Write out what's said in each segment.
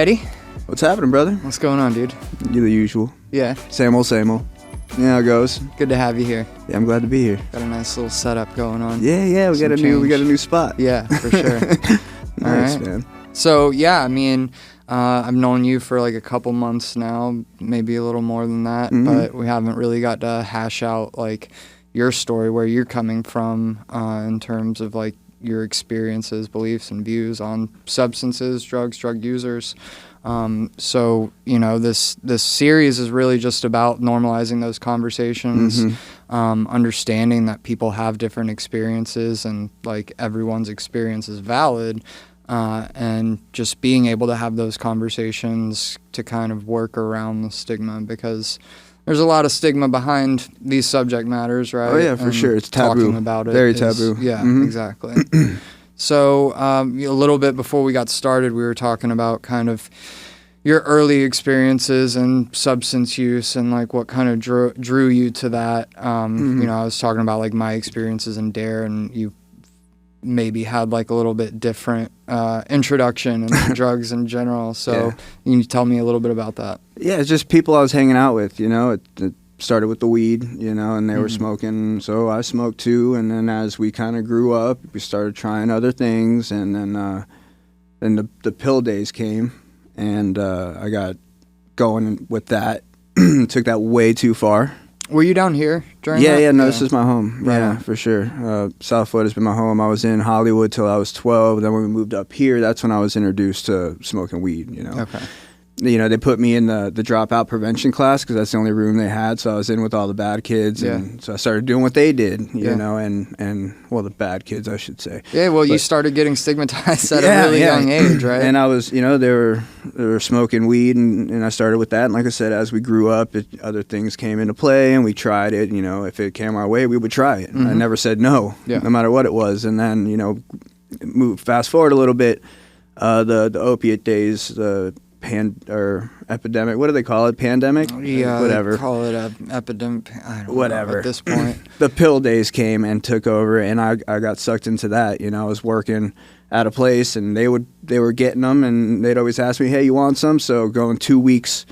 Eddie? What's happening, brother? What's going on, dude? You the usual. Yeah. Same old, same old. Yeah, it goes. Good to have you here. Yeah, I'm glad to be here. Got a nice little setup going on. Yeah, we got a new spot. Yeah, for sure. Nice, All right. man. So yeah, I mean, I've known you for like a couple months now, maybe a little more than that, but we haven't really got to hash out like your story, where you're coming from, in terms of like your experiences, beliefs, and views on substances, drugs, drug users. So, you know, this series is really just about normalizing those conversations, understanding that people have different experiences and like everyone's experience is valid, and just being able to have those conversations to kind of work around the stigma, because there's a lot of stigma behind these subject matters, right? Oh yeah, for sure. It's taboo. Talking about it Very is, taboo. Yeah, exactly. So a little bit before we got started, we were talking about kind of your early experiences and substance use and like what kind of drew you to that. You know, I was talking about like my experiences in DARE, and you maybe had like a little bit different introduction into drugs in general. So can you tell me a little bit about that? Yeah, it's just people I was hanging out with, you know. It started with the weed, you know, and they were smoking, so I smoked too. And then as we kind of grew up, we started trying other things, and then the pill days came, and I got going with that. Took that way too far. Were you down here during that? Yeah, this is my home. Right. Yeah, for sure. South Florida has been my home. I was in Hollywood till I was 12. Then when we moved up here, that's when I was introduced to smoking weed, you know. Okay. You know, they put me in the dropout prevention class because that's the only room they had. So I was in with all the bad kids, and so I started doing what they did, you know, and well, the bad kids, I should say. Yeah, well, you started getting stigmatized at a really young age, right? And I was, you know, they were smoking weed, and I started with that. And like I said, as we grew up, other things came into play, and we tried it. You know, if it came our way, we would try it. I never said no, no matter what it was. And then, you know, fast forward a little bit, the opiate days, the epidemic. What do they call it? Pandemic? Yeah, whatever. They call it an epidemic. I don't whatever. know at this point. The pill days came and took over, and I got sucked into that. You know, I was working at a place, and they were getting them, and they'd always ask me, "Hey, you want some?" So going 2 weeks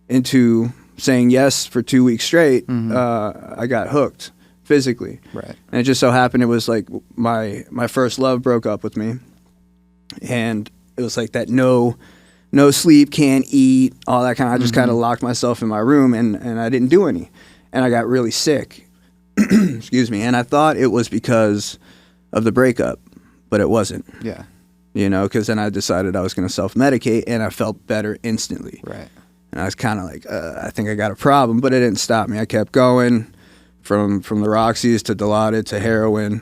into saying yes for 2 weeks straight, I got hooked physically. Right. And it just so happened it was like my first love broke up with me, and it was like that no sleep, can't eat, all that kind of, I just kind of locked myself in my room, and I didn't do any. And I got really sick. Excuse me. And I thought it was because of the breakup, but it wasn't. Yeah. You know, because then I decided I was going to self-medicate, and I felt better instantly. Right. And I was kind of like, I think I got a problem, but it didn't stop me. I kept going from the Roxys to Dilaudid to heroin.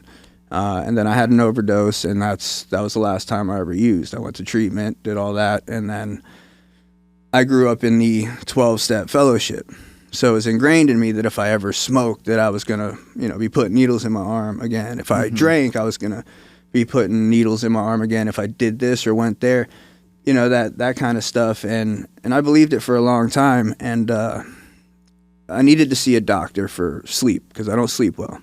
And then I had an overdose, and that was the last time I ever used. I went to treatment, did all that, and then I grew up in the 12-step fellowship. So it was ingrained in me that if I ever smoked, that I was going to, you know, be putting needles in my arm again. If I drank, I was going to be putting needles in my arm again. If I did this or went there, you know, that kind of stuff. And I believed it for a long time, and I needed to see a doctor for sleep because I don't sleep well.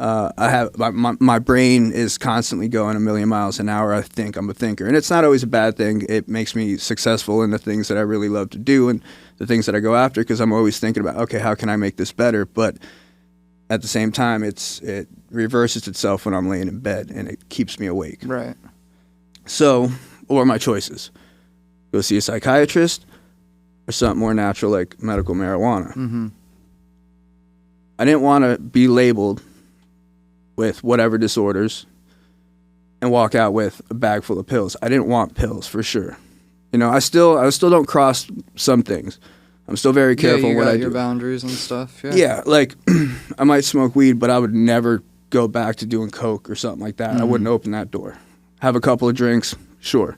I have my brain is constantly going a million miles an hour. I think I'm a thinker, and it's not always a bad thing. It makes me successful in the things that I really love to do and the things that I go after, because I'm always thinking about, okay, how can I make this better? But at the same time, it reverses itself when I'm laying in bed, and it keeps me awake. Right. So, what are my choices? Go see a psychiatrist or something more natural like medical marijuana. I didn't want to be labeled with whatever disorders and walk out with a bag full of pills. I didn't want pills, for sure. You know, I still don't cross some things. I'm still very careful what I do. Your boundaries and stuff. Yeah, like I might smoke weed, but I would never go back to doing coke or something like that. I wouldn't open that door. Have a couple of drinks, sure,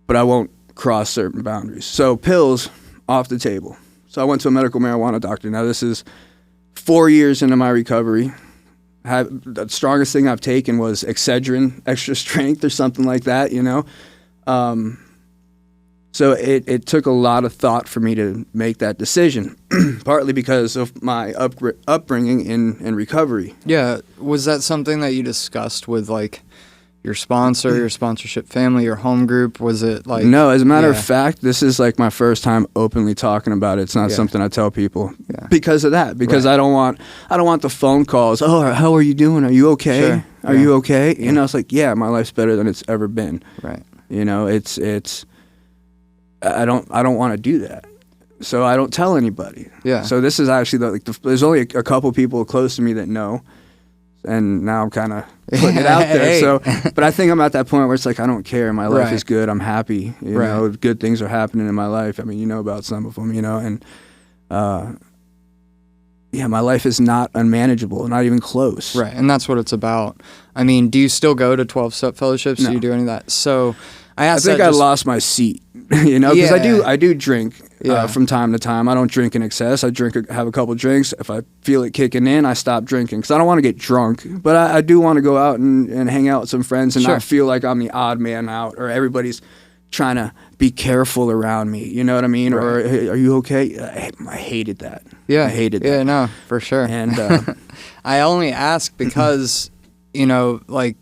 but I won't cross certain boundaries. So pills, off the table. So I went to a medical marijuana doctor. Now this is 4 years into my recovery. The strongest thing I've taken was Excedrin, extra strength or something like that, you know. So it took a lot of thought for me to make that decision, partly because of my upbringing in recovery. Yeah. Was that something that you discussed with, like, your sponsor, your sponsorship family, your home group? Was it like... No, as a matter of fact, this is like my first time openly talking about it. It's not something I tell people because of that. Because I don't want the phone calls. Oh, how are you doing? Are you okay? Sure. Are you okay? You know, it's like, yeah, my life's better than it's ever been. Right. You know, it's I don't want to do that. So I don't tell anybody. Yeah. So this is actually there's only a couple people close to me that know. And now I'm kind of putting it out there. Hey. So, but I think I'm at that point where it's like, I don't care. My life is good. I'm happy. You know, good things are happening in my life. I mean, you know about some of them, you know, and yeah, my life is not unmanageable, not even close. Right. And that's what it's about. I mean, do you still go to 12-step fellowships? No. Do you do any of that? So I think I lost my seat, you know, because I do drink from time to time. I don't drink in excess. I have a couple drinks. If I feel it kicking in, I stop drinking because I don't want to get drunk. But I do want to go out and hang out with some friends and not feel like I'm the odd man out or everybody's trying to be careful around me. You know what I mean? Right. Or, hey, are you okay? I hated that. Yeah. I hated that. Yeah, no, for sure. And I only ask because, you know, like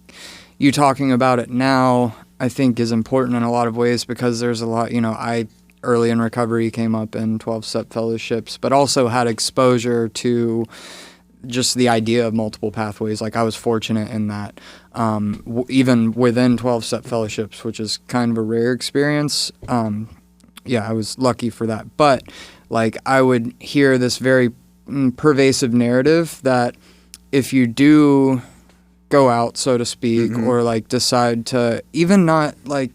you talking about it now, I think is important in a lot of ways because there's a lot, you know, I early in recovery came up in 12-step fellowships, but also had exposure to just the idea of multiple pathways. Like I was fortunate in that even within 12-step fellowships, which is kind of a rare experience. Yeah, I was lucky for that. But like I would hear this very pervasive narrative that if you do go out, so to speak, or like decide to even not like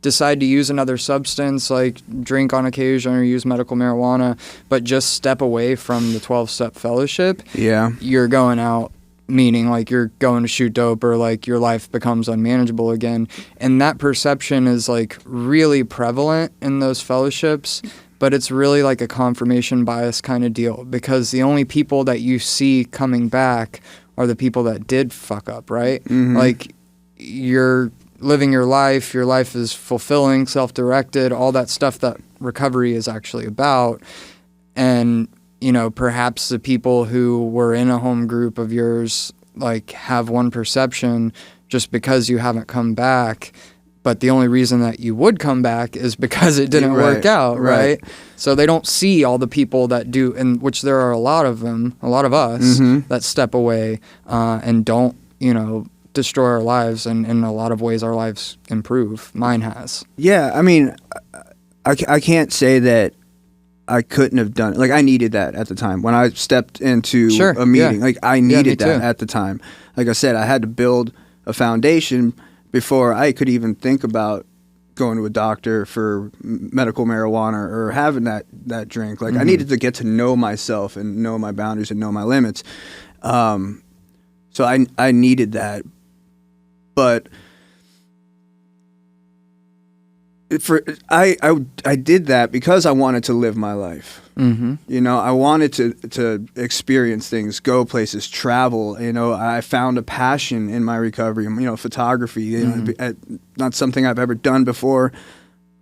decide to use another substance, like drink on occasion or use medical marijuana, but just step away from the 12-step fellowship, you're going out, meaning like you're going to shoot dope or like your life becomes unmanageable again. And that perception is like really prevalent in those fellowships, but it's really like a confirmation bias kind of deal because the only people that you see coming back are the people that did fuck up, right? Like you're living your life is fulfilling, self-directed, all that stuff that recovery is actually about. And, you know, perhaps the people who were in a home group of yours, like have one perception just because you haven't come back. But the only reason that you would come back is because it didn't work out, right? So they don't see all the people that do, and which there are a lot of them, a lot of us that step away and don't, you know, destroy our lives. And in a lot of ways, our lives improve. Mine has. Yeah, I mean, I can't say that I couldn't have done it. Like I needed that at the time when I stepped into a meeting. Like I needed that at the time. Like I said, I had to build a foundation before I could even think about going to a doctor for medical marijuana or having that drink. Like I needed to get to know myself and know my boundaries and know my limits. So I needed that. But I did that because I wanted to live my life. You know, I wanted to experience things, go places, travel. You know, I found a passion in my recovery. You know, photography. You know, not something I've ever done before.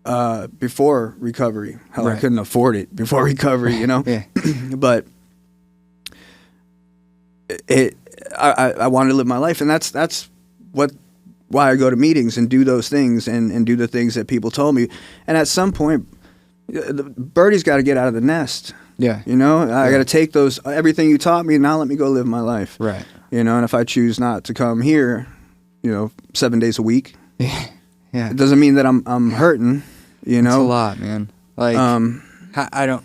Before recovery, hell, I couldn't afford it before recovery. You know, but I wanted to live my life, and that's why I go to meetings and do those things and do the things that people told me. And at some point, the birdie's got to get out of the nest. Yeah. You know, I got to take everything you taught me, now let me go live my life. Right. You know, and if I choose not to come here, you know, 7 days a week, it doesn't mean that I'm hurting, you know. It's a lot, man. Like, I don't,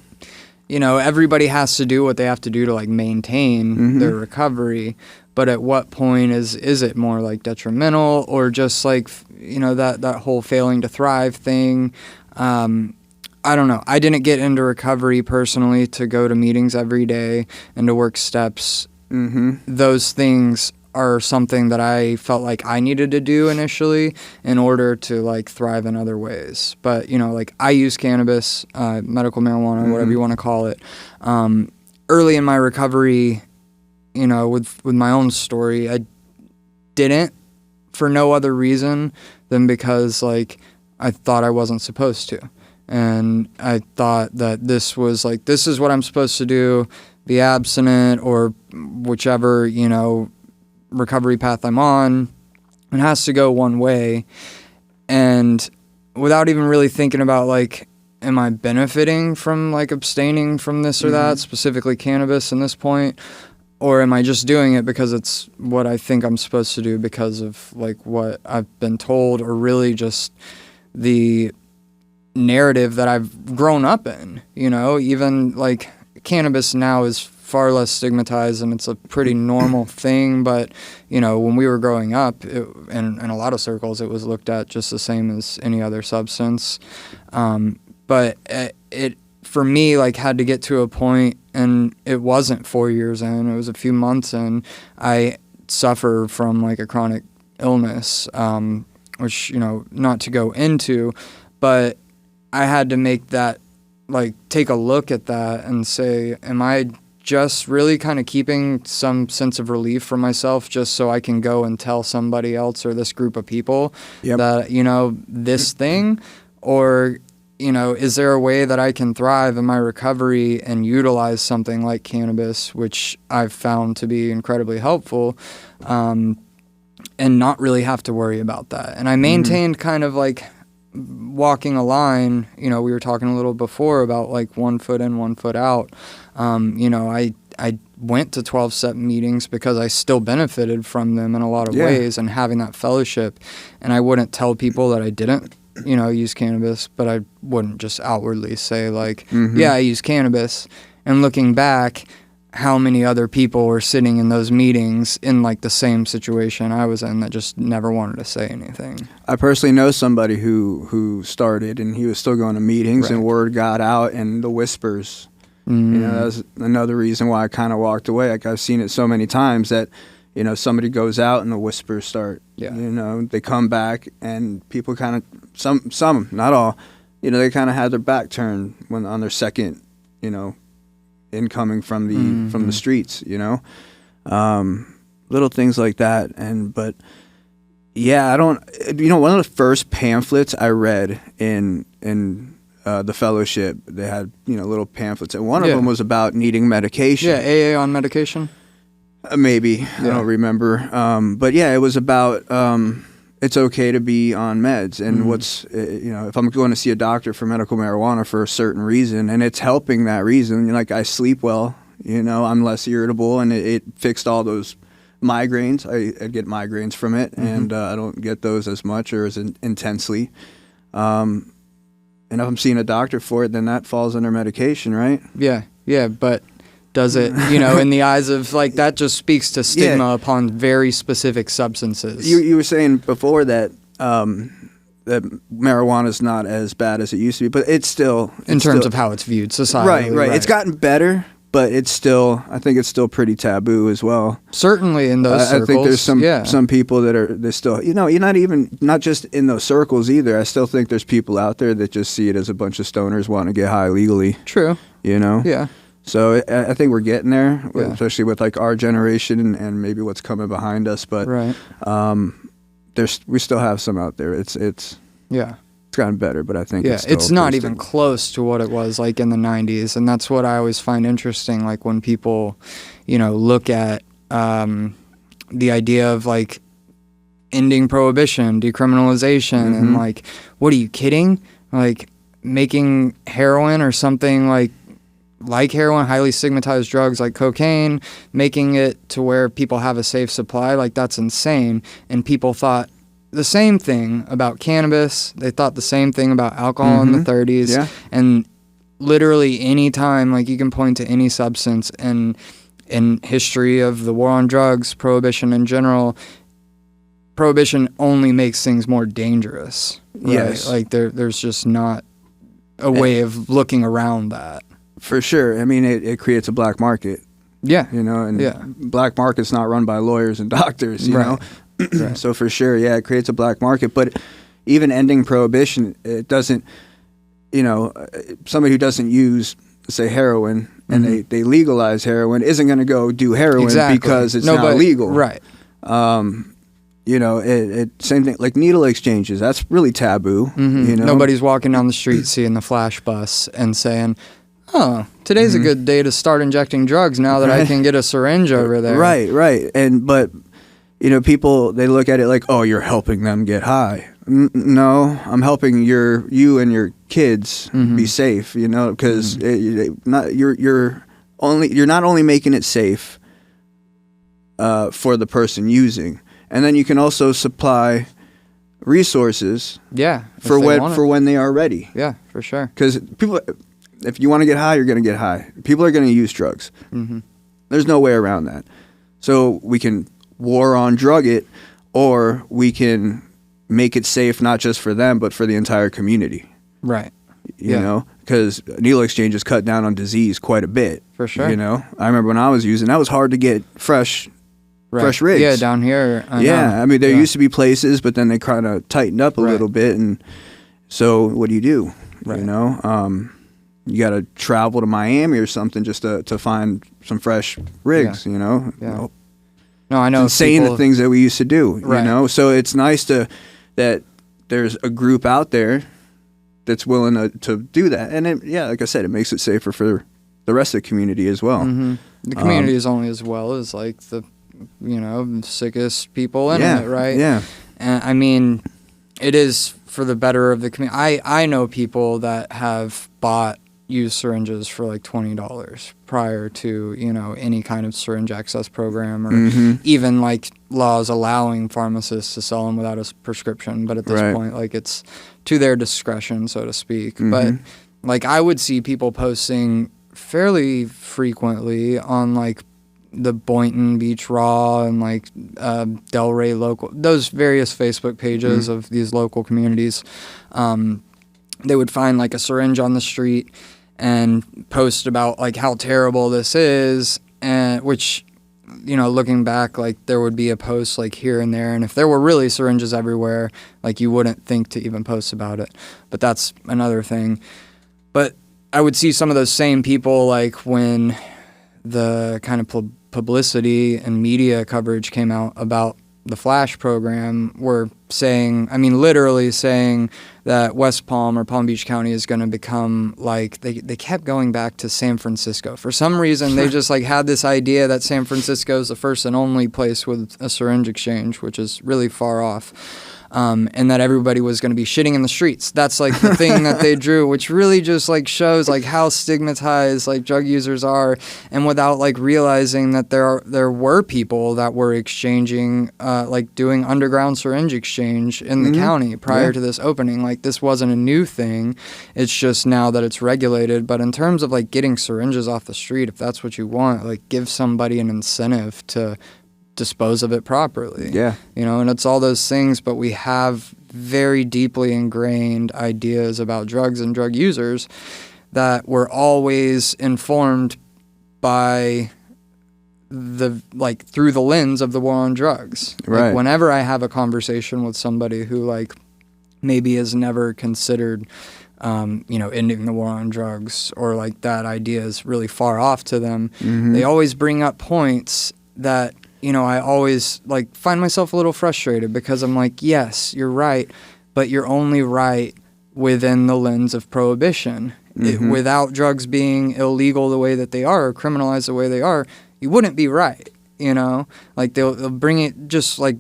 you know, everybody has to do what they have to do to like maintain their recovery. But at what point is it more like detrimental or just like, you know, that whole failing to thrive thing? I don't know. I didn't get into recovery personally to go to meetings every day and to work steps. Those things are something that I felt like I needed to do initially in order to like thrive in other ways. But, you know, like I use cannabis, medical marijuana, whatever you want to call it. Early in my recovery, you know, with my own story, I didn't for no other reason than because like I thought I wasn't supposed to. And I thought that this is what I'm supposed to do, be abstinent or whichever, you know, recovery path I'm on. It has to go one way. And without even really thinking about, like, am I benefiting from, like, abstaining from this or that, specifically cannabis in this point? Or am I just doing it because it's what I think I'm supposed to do because of, like, what I've been told, or really just the narrative that I've grown up in, you know? Even, like, cannabis now is far less stigmatized and it's a pretty normal thing, but, you know, when we were growing up, in a lot of circles, it was looked at just the same as any other substance. But it for me, like, had to get to a point, and it wasn't 4 years in, it was a few months in. I suffer from, like, a chronic illness, which, you know, not to go into, but I had to make that, like, take a look at that and say, am I just really kind of keeping some sense of relief for myself just so I can go and tell somebody else or this group of people that, you know, this thing? Or, you know, is there a way that I can thrive in my recovery and utilize something like cannabis, which I've found to be incredibly helpful, and not really have to worry about that? And I maintained kind of like walking a line. You know, we were talking a little before about, like, 1 foot in, 1 foot out. You know, I went to 12-step meetings because I still benefited from them in a lot of ways, and having that fellowship. And I wouldn't tell people that I didn't, you know, use cannabis, but I wouldn't just outwardly say, like, yeah, I use cannabis. And looking back, how many other people were sitting in those meetings in, like, the same situation I was in that just never wanted to say anything. I personally know somebody who started, and he was still going to meetings, and word got out, and the whispers. You know, that was another reason why I kind of walked away. Like, I've seen it so many times that, you know, somebody goes out and the whispers start. You know, they come back and people kind of, some, not all, you know, they kind of had their back turned when on their second, you know, incoming from the streets, you know, little things like that. But yeah, you know, one of the first pamphlets I read in the fellowship, they had, you know, little pamphlets, and one of them was about needing medication. Yeah, AA on medication? Maybe. I don't remember. But yeah, it was about it's okay to be on meds, and what's, you know, if I'm going to see a doctor for medical marijuana for a certain reason, and it's helping that reason, like, I sleep well, you know, I'm less irritable, and it fixed all those migraines. I get migraines from it, and I don't get those as much or as intensely. And if I'm seeing a doctor for it, then that falls under medication, right? Yeah, but does it, you know, in the eyes of, like, that just speaks to stigma upon very specific substances. You were saying before that that marijuana is not as bad as it used to be, but it's still... in terms of how it's viewed societally. Right. It's gotten better, but it's still, I think it's still pretty taboo as well. Certainly in those circles. I think there's some people that they're still, you know, not just in those circles either. I still think there's people out there that just see it as a bunch of stoners wanting to get high legally. True. You know? Yeah. So I think we're getting there, especially with, like, our generation and maybe what's coming behind us. But we still have some out there. It's gotten better, but I think it's not even close to what it was, like, in the 90s. And that's what I always find interesting, like, when people, you know, look at the idea of, like, ending prohibition, decriminalization, and, like, what are you kidding? Like, making heroin or something like heroin, highly stigmatized drugs like cocaine, making it to where people have a safe supply, like, that's insane. And people thought the same thing about cannabis. They thought the same thing about alcohol in the 30s. Yeah. And literally any time, like, you can point to any substance in history of the war on drugs, prohibition in general, prohibition only makes things more dangerous. Right? Yes. Like, there's just not a way of looking around that. For sure. I mean, it creates a black market. Yeah. You know, and black market's not run by lawyers and doctors, you know? Right. So for sure, it creates a black market. But even ending prohibition, it doesn't, you know, somebody who doesn't use, say, heroin, and they legalize heroin isn't going to go do heroin because it's not legal. Right. You know, same thing, like needle exchanges, that's really taboo. You know? Nobody's walking down the street seeing the flash bus and saying, oh, today's a good day to start injecting drugs now that I can get a syringe over there. Right. But you know, people, they look at it like, oh, you're helping them get high. No, I'm helping you and your kids be safe, you know, because you're not only making it safe for the person using, and then you can also supply resources for when they are ready. Yeah, for sure. Because people, if you want to get high, you're going to get high. People are going to use drugs. There's no way around that. So we can war on drug it, or we can make it safe not just for them but for the entire community. Right. You know, because needle exchanges cut down on disease quite a bit. For sure. You know, I remember when I was using, that was hard to get fresh rigs. Yeah, down here. I mean, there used to be places, but then they kind of tightened up a little bit, and so what do? You know, you got to travel to Miami or something just to find some fresh rigs. You know. Yeah. No, I know. It's insane the things that we used to do. You know, so it's nice that there's a group out there that's willing to do that, and like I said, it makes it safer for the rest of the community as well. The community is only as well as like the sickest people in it, right? Yeah. And I mean, it is for the better of the community. I know people that have bought used syringes for like $20 prior to, any kind of syringe access program or even like laws allowing pharmacists to sell them without a prescription. But at this point, like it's to their discretion, so to speak. But like I would see people posting fairly frequently on like the Boynton Beach Raw and like Delray local, those various Facebook pages of these local communities. They would find like a syringe on the street and post about like how terrible this is, and which, looking back, like there would be a post like here and there, and if there were really syringes everywhere, like you wouldn't think to even post about it. But that's another thing. But I would see some of those same people, like when the kind of publicity and media coverage came out about the Flash program, were saying, literally saying that West Palm or Palm Beach County is going to become like, they kept going back to San Francisco. For some reason, they just like had this idea that San Francisco is the first and only place with a syringe exchange, which is really far off. And that everybody was going to be shitting in the streets. That's like the thing that they drew, which really just like shows like how stigmatized like drug users are, and without like realizing that there were people that were exchanging, like doing underground syringe exchange in the county prior to this opening. Like this wasn't a new thing. It's just now that it's regulated. But in terms of like getting syringes off the street, if that's what you want, like give somebody an incentive to dispose of it properly. And it's all those things, but we have very deeply ingrained ideas about drugs and drug users that were always informed by through the lens of the war on drugs. Like whenever I have a conversation with somebody who like maybe has never considered ending the war on drugs, or like that idea is really far off to them, they always bring up points that I always like find myself a little frustrated, because I'm like, yes, you're right, but you're only right within the lens of prohibition. Without drugs being illegal the way that they are, or criminalized the way they are, you wouldn't be right. Like they'll bring it, just like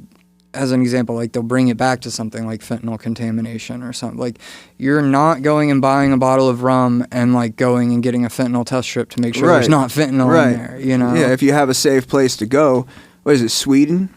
as an example, like they'll bring it back to something like fentanyl contamination or something. Like you're not going and buying a bottle of rum and like going and getting a fentanyl test strip to make sure there's not fentanyl in there. Yeah, if you have a safe place to go. What is it, Sweden?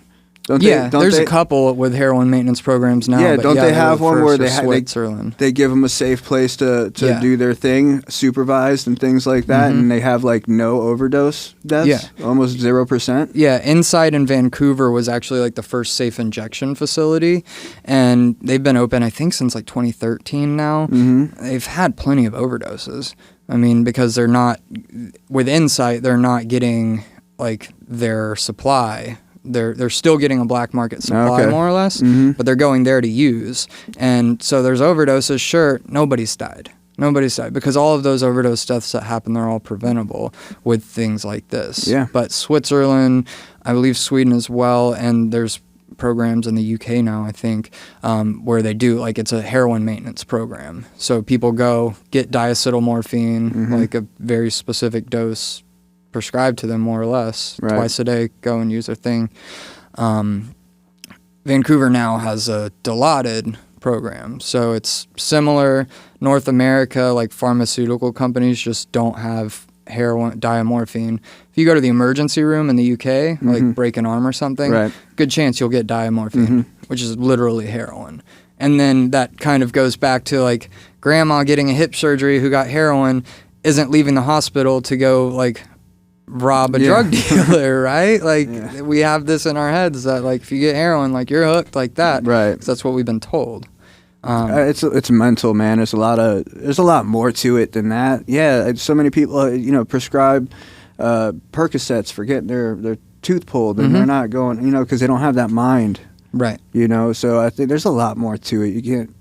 There's a couple with heroin maintenance programs now. Yeah, don't they have one where they give them a safe place to do their thing, supervised and things like that, and they have like no overdose deaths, almost 0%? Yeah, Inside in Vancouver was actually like the first safe injection facility, and they've been open I think since like 2013 now. They've had plenty of overdoses. Because they're not, with Insight, they're not getting like their supply. They're still getting a black market supply, more or less, but they're going there to use. And so there's overdoses. Sure, nobody's died because all of those overdose deaths that happen, they're all preventable with things like this. But Switzerland, I believe Sweden as well, and there's programs in the UK now, I think, where they do, like, it's a heroin maintenance program. So people go get diacetylmorphine, like a very specific dose prescribed to them, more or less, twice a day, go and use their thing. Vancouver now has a Dilaudid program. So it's similar. North America, like pharmaceutical companies just don't have heroin, diamorphine. If you go to the emergency room in the UK, like break an arm or something, Right. good chance you'll get diamorphine, which is literally heroin. And then that kind of goes back to like grandma getting a hip surgery who got heroin isn't leaving the hospital to go like rob a drug dealer, right? Like we have this in our heads that like if you get heroin, like you're hooked like that. Right. 'Cause that's what we've been told. It's mental, man. There's a lot more to it than that. Yeah, so many people, prescribe Percocets for getting their tooth pulled, and they're not going, because they don't have that mind, Right. So I think there's a lot more to it. You can't.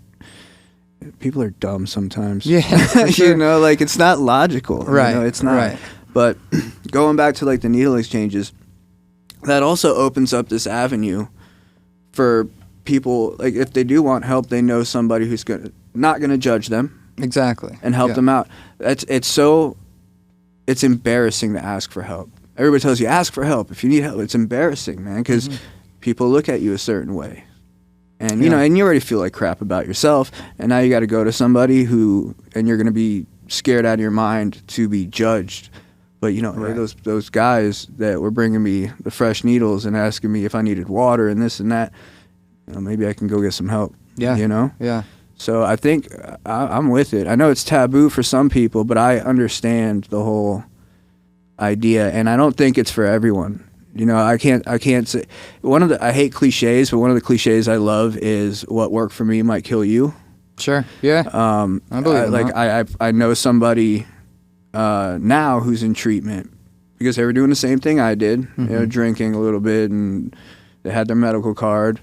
People are dumb sometimes. Yeah. For sure. Like it's not logical. Right. It's not. Right. But going back to like the needle exchanges, that also opens up this avenue for people, like if they do want help, they know somebody who's not gonna judge them Exactly. and help them out. It's embarrassing to ask for help. Everybody tells you ask for help if you need help. It's embarrassing, man, because people look at you a certain way, and and you already feel like crap about yourself, and now you got to go to somebody and you're gonna be scared out of your mind to be judged. But those guys that were bringing me the fresh needles and asking me if I needed water and this and that, maybe I can go get some help. Yeah. Yeah. So I think I'm with it. I know it's taboo for some people, but I understand the whole idea, and I don't think it's for everyone. I can't say I hate cliches, but one of the cliches I love is what worked for me might kill you. Sure. Yeah. I believe I know somebody now who's in treatment because they were doing the same thing I did, drinking a little bit, and they had their medical card,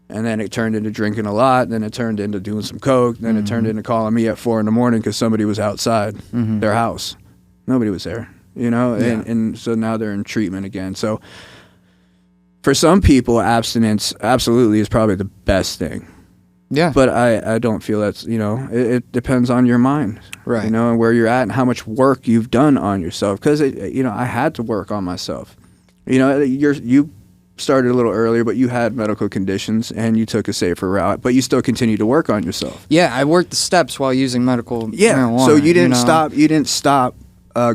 and then it turned into drinking a lot, then it turned into doing some coke, then it turned into calling me at 4 a.m. because somebody was outside their house. Nobody was there, and so now they're in treatment again. So for some people, abstinence absolutely is probably the best thing. Yeah. But I don't feel that's, it depends on your mind. Right. And where you're at and how much work you've done on yourself. Because, I had to work on myself. You started a little earlier, but you had medical conditions and you took a safer route. But you still continue to work on yourself. Yeah, I worked the steps while using medical marijuana. So you didn't stop. You didn't stop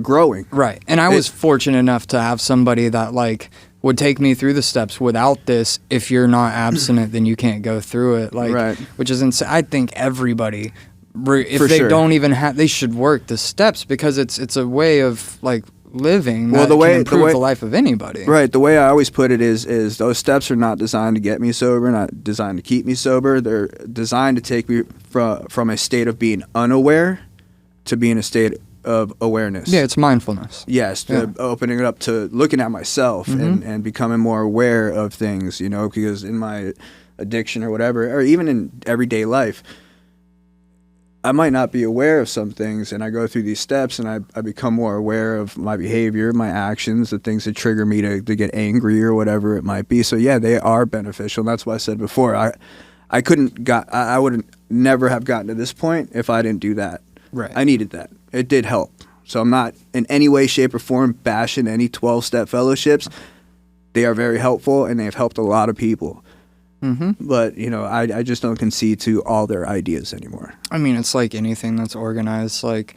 growing. Right. And I was fortunate enough to have somebody that, like, would take me through the steps. Without this, if you're not abstinent, then you can't go through it. Like, right. Which is insane. I think everybody, if they don't even have, they should work the steps because it's a way of like living that can improve the life of anybody. Right. The way I always put it is those steps are not designed to get me sober, not designed to keep me sober. They're designed to take me from a state of being unaware to being a state of awareness. Yeah, it's mindfulness. Yes, opening it up to looking at myself and becoming more aware of things, because in my addiction or whatever, or even in everyday life, I might not be aware of some things, and I go through these steps and I become more aware of my behavior, my actions, the things that trigger me to get angry or whatever it might be. So yeah, they are beneficial. And that's why I said before, I would never have gotten to this point if I didn't do that. Right. I needed that. It did help. So I'm not in any way, shape, or form bashing any 12-step fellowships. They are very helpful, and they have helped a lot of people. But, I just don't concede to all their ideas anymore. I mean, it's like anything that's organized. Like,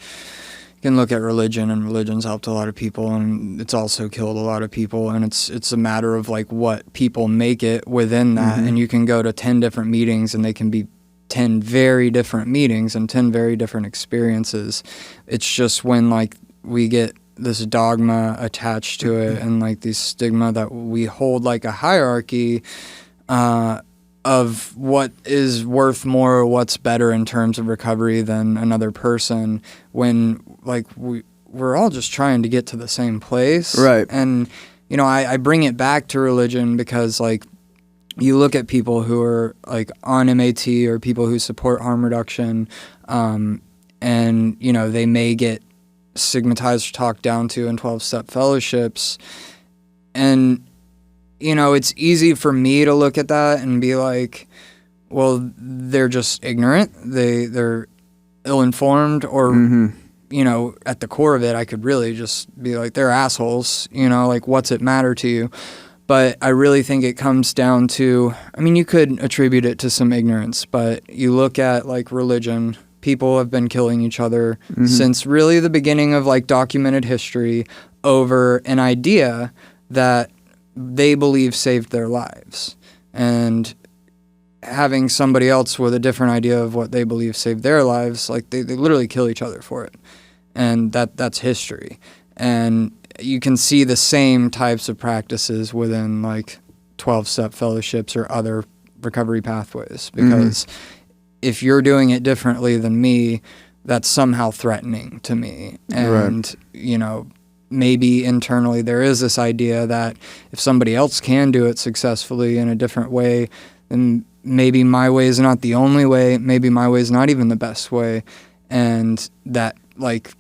you can look at religion, and religion's helped a lot of people, and it's also killed a lot of people. And it's a matter of, like, what people make it within that. And you can go to 10 different meetings, and they can be 10 very different meetings and 10 very different experiences. It's just when like we get this dogma attached to it and like these stigma that we hold like a hierarchy of what is worth more or what's better in terms of recovery than another person, when like we're all just trying to get to the same place. Right. And I bring it back to religion because like you look at people who are like on MAT or people who support harm reduction, and they may get stigmatized or talked down to in 12-step fellowships, and it's easy for me to look at that and be like, well, they're just ignorant, they're ill-informed, or at the core of it, I could really just be like, they're assholes, like, what's it matter to you? But I really think it comes down to, I mean, you could attribute it to some ignorance, but you look at like religion, people have been killing each other since really the beginning of like documented history over an idea that they believe saved their lives. And having somebody else with a different idea of what they believe saved their lives, like they literally kill each other for it. And that's history. And you can see the same types of practices within like 12-step fellowships or other recovery pathways, because if you're doing it differently than me, that's somehow threatening to me. And, you know, maybe internally there is this idea that if somebody else can do it successfully in a different way, then maybe my way is not the only way, maybe my way is not even the best way. And that, like,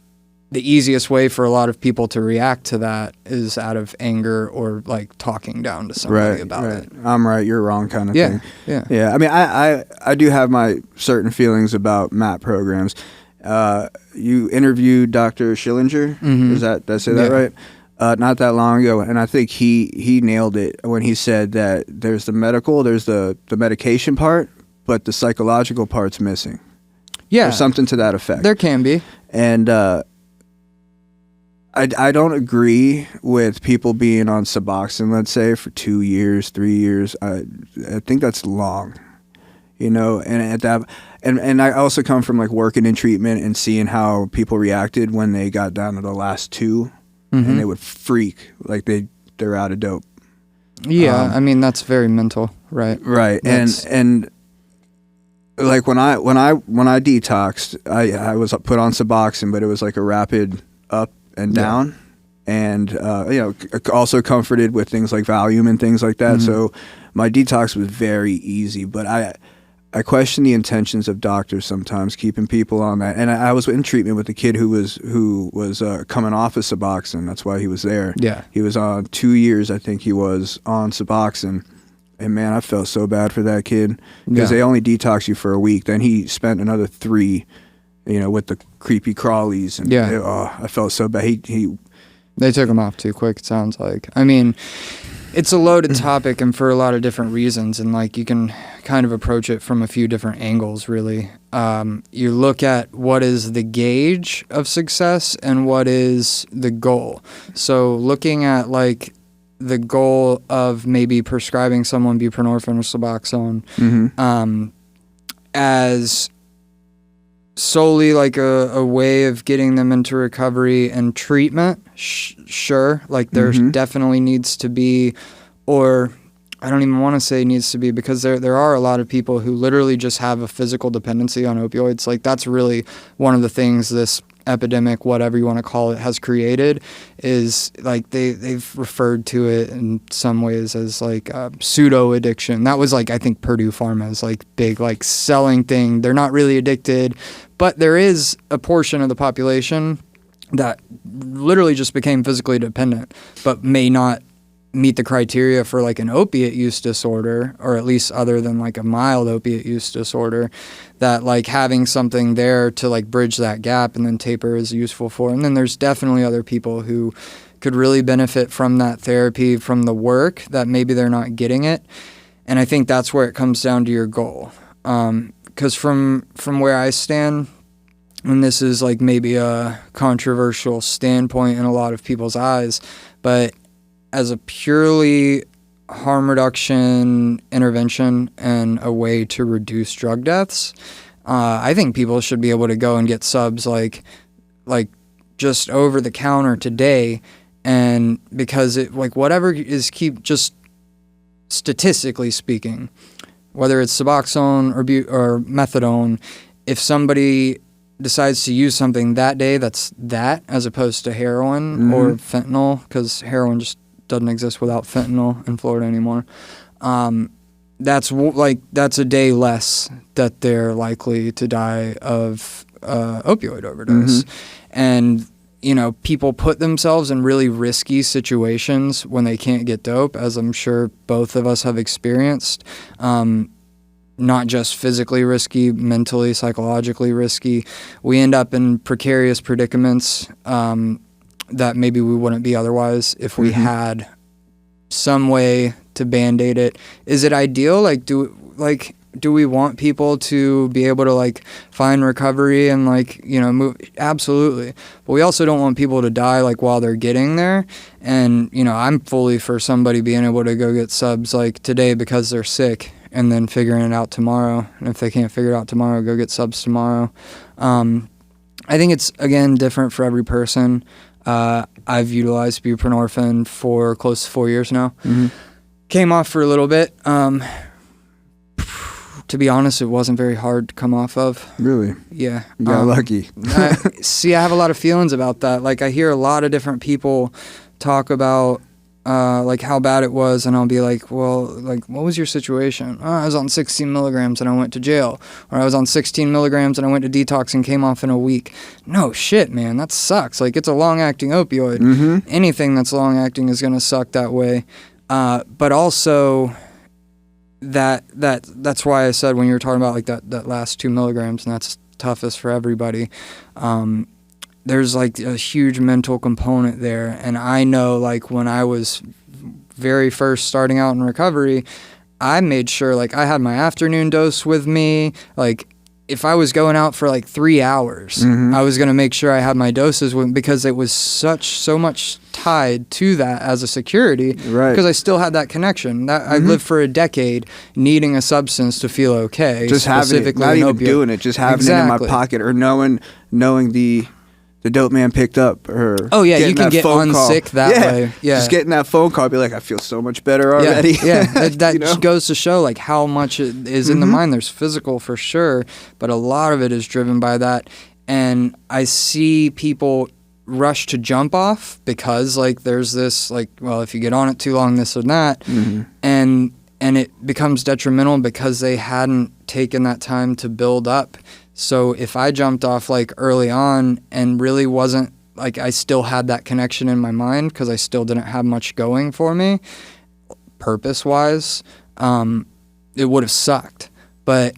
the easiest way for a lot of people to react to that is out of anger or like talking down to somebody about it. I'm right, you're wrong kind of thing. Yeah. I mean, I do have my certain feelings about MAT programs. You interviewed Dr. Schillinger. Did I say that right? Not that long ago, and I think he nailed it when he said that there's the medical, there's the medication part, but the psychological part's missing. Yeah. Or something to that effect. There can be. And I don't agree with people being on Suboxone, let's say, for 2 years, 3 years. I think that's long, you know. And at that, and I also come from like working in treatment and seeing how people reacted when they got down to the last two, and they would freak like they're out of dope. Yeah, I mean that's very mental, right? Right, and like when I detoxed, I was put on Suboxone, but it was like a rapid up and down, and you know, also comforted with things like Valium and things like that. So my detox was very easy, but I question the intentions of doctors sometimes keeping people on that. And I was in treatment with a kid who was coming off of Suboxone. That's why he was there. Yeah, he was on 2 years, I think he was on Suboxone. And man, I felt so bad for that kid because they only detox you for a week. Then he spent another 3. You know, with the creepy crawlies, and I felt so bad. They took him off too quick, it sounds like. I mean, it's a loaded topic, and for a lot of different reasons, and like you can kind of approach it from a few different angles, really. You look at what is the gauge of success and what is the goal. So looking at like the goal of maybe prescribing someone buprenorphine or Suboxone as solely like a way of getting them into recovery and treatment, sure, like there definitely needs to be, or I don't even want to say needs to be, because there are a lot of people who literally just have a physical dependency on opioids. Like that's really one of the things this epidemic, whatever you want to call it, has created, is like they've referred to it in some ways as like pseudo addiction. That was like, I think Purdue Pharma's like big like selling thing. They're not really addicted, but there is a portion of the population that literally just became physically dependent, but may not meet the criteria for like an opiate use disorder, or at least other than like a mild opiate use disorder, that like having something there to like bridge that gap and then taper is useful for. And then there's definitely other people who could really benefit from that therapy, from the work, that maybe they're not getting it. And I think that's where it comes down to your goal. Because from where I stand, and this is like maybe a controversial standpoint in a lot of people's eyes, but as a purely harm reduction intervention and a way to reduce drug deaths, I think people should be able to go and get subs like just over the counter today, and because it like whatever is just statistically speaking, whether it's Suboxone or methadone, if somebody decides to use something that day, that's that, as opposed to heroin or fentanyl, because heroin just doesn't exist without fentanyl in Florida anymore. That's a day less that they're likely to die of opioid overdose. And you know, people put themselves in really risky situations when they can't get dope, as I'm sure both of us have experienced. Not just physically risky, mentally, psychologically risky. We end up in precarious predicaments that maybe we wouldn't be otherwise if we had some way to band-aid it. Is it ideal? Like, do we want people to be able to like find recovery and like, you know, move? Absolutely. But we also don't want people to die like while they're getting there. And, you know, I'm fully for somebody being able to go get subs like today because they're sick and then figuring it out tomorrow. And if they can't figure it out tomorrow, go get subs tomorrow. I think it's, again, different for every person. I've utilized buprenorphine for close to 4 years now. Mm-hmm. Came off for a little bit. To be honest, it wasn't very hard to come off of. Really? Yeah. You got lucky. I have a lot of feelings about that. Like, I hear a lot of different people talk about like how bad it was, and I'll be like, well, like, what was your situation? Oh, I was on 16 milligrams and I went to jail. Or I was on 16 milligrams and I went to detox and came off in a week. No shit, man, that sucks. Like, it's a long-acting opioid. Mm-hmm. Anything that's long-acting is going to suck that way. But also, that's why I said when you were talking about like that last 2 milligrams, and that's toughest for everybody. There's like a huge mental component there, and I know like when I was very first starting out in recovery, I made sure like I had my afternoon dose with me. Like, if I was going out for like 3 hours, mm-hmm. I was going to make sure I had my doses with, because it was so much tied to that as a security, right? Because I still had that connection. That mm-hmm. I lived for a decade needing a substance to feel okay. Just having it, not even doing it, just having it in my pocket, or knowing the dope man picked up, or you can get unsick that way. Yeah, just getting that phone call, be like, I feel so much better already. Yeah. That you know? goes to show like how much it is in the mind. There's physical for sure, but a lot of it is driven by that. And I see people rush to jump off because like there's this like, well, if you get on it too long, this or that, and it becomes detrimental because they hadn't taken that time to build up. So if I jumped off like early on and really wasn't like, I still had that connection in my mind because I still didn't have much going for me purpose-wise, it would have sucked. But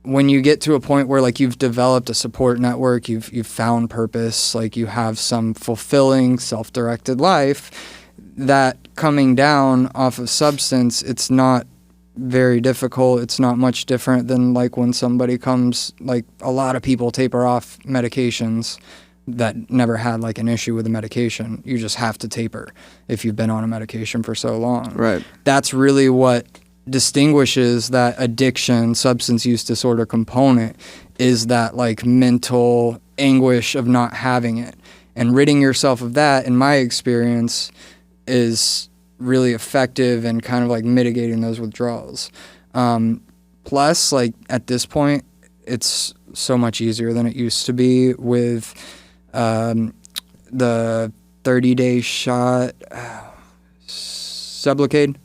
when you get to a point where like you've developed a support network, you've found purpose, like you have some fulfilling self-directed life, that coming down off of substance, it's not very difficult. It's not much different than like when somebody comes, like a lot of people taper off medications that never had like an issue with the medication. You just have to taper if you've been on a medication for so long. Right. That's really what distinguishes that addiction, substance use disorder component, is that like mental anguish of not having it. And ridding yourself of that, in my experience, is really effective in kind of like mitigating those withdrawals. Plus, like at this point, it's so much easier than it used to be with the 30-day shot, Sublocade.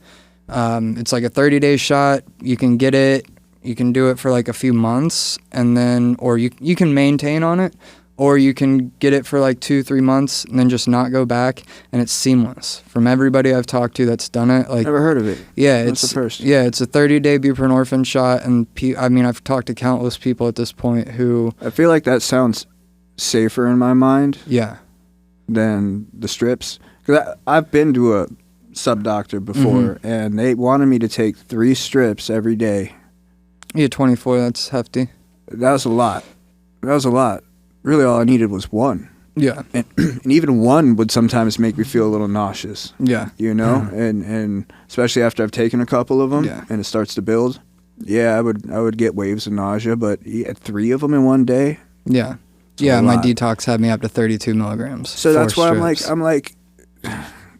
It's like a 30-day shot. You can get it. You can do it for like a few months, and then, or you can maintain on it, or you can get it for like 2-3 months and then just not go back, and it's seamless. From everybody I've talked to that's done it, like, never heard of it. Yeah, that's the first. Yeah, it's a 30-day buprenorphine shot, and I mean, I've talked to countless people at this point who. I feel like that sounds safer in my mind. Yeah. Than the strips, because I've been to a sub doctor before, and they wanted me to take 3 strips every day. Yeah, 24. That's hefty. That was a lot. Really, all I needed was 1. Yeah. And even 1 would sometimes make me feel a little nauseous. Yeah. You know? And especially after I've taken a couple of them, and it starts to build. Yeah, I would get waves of nausea, but 3 of them in one day. Yeah. Yeah, my detox had me up to 32 milligrams. So that's why I'm like,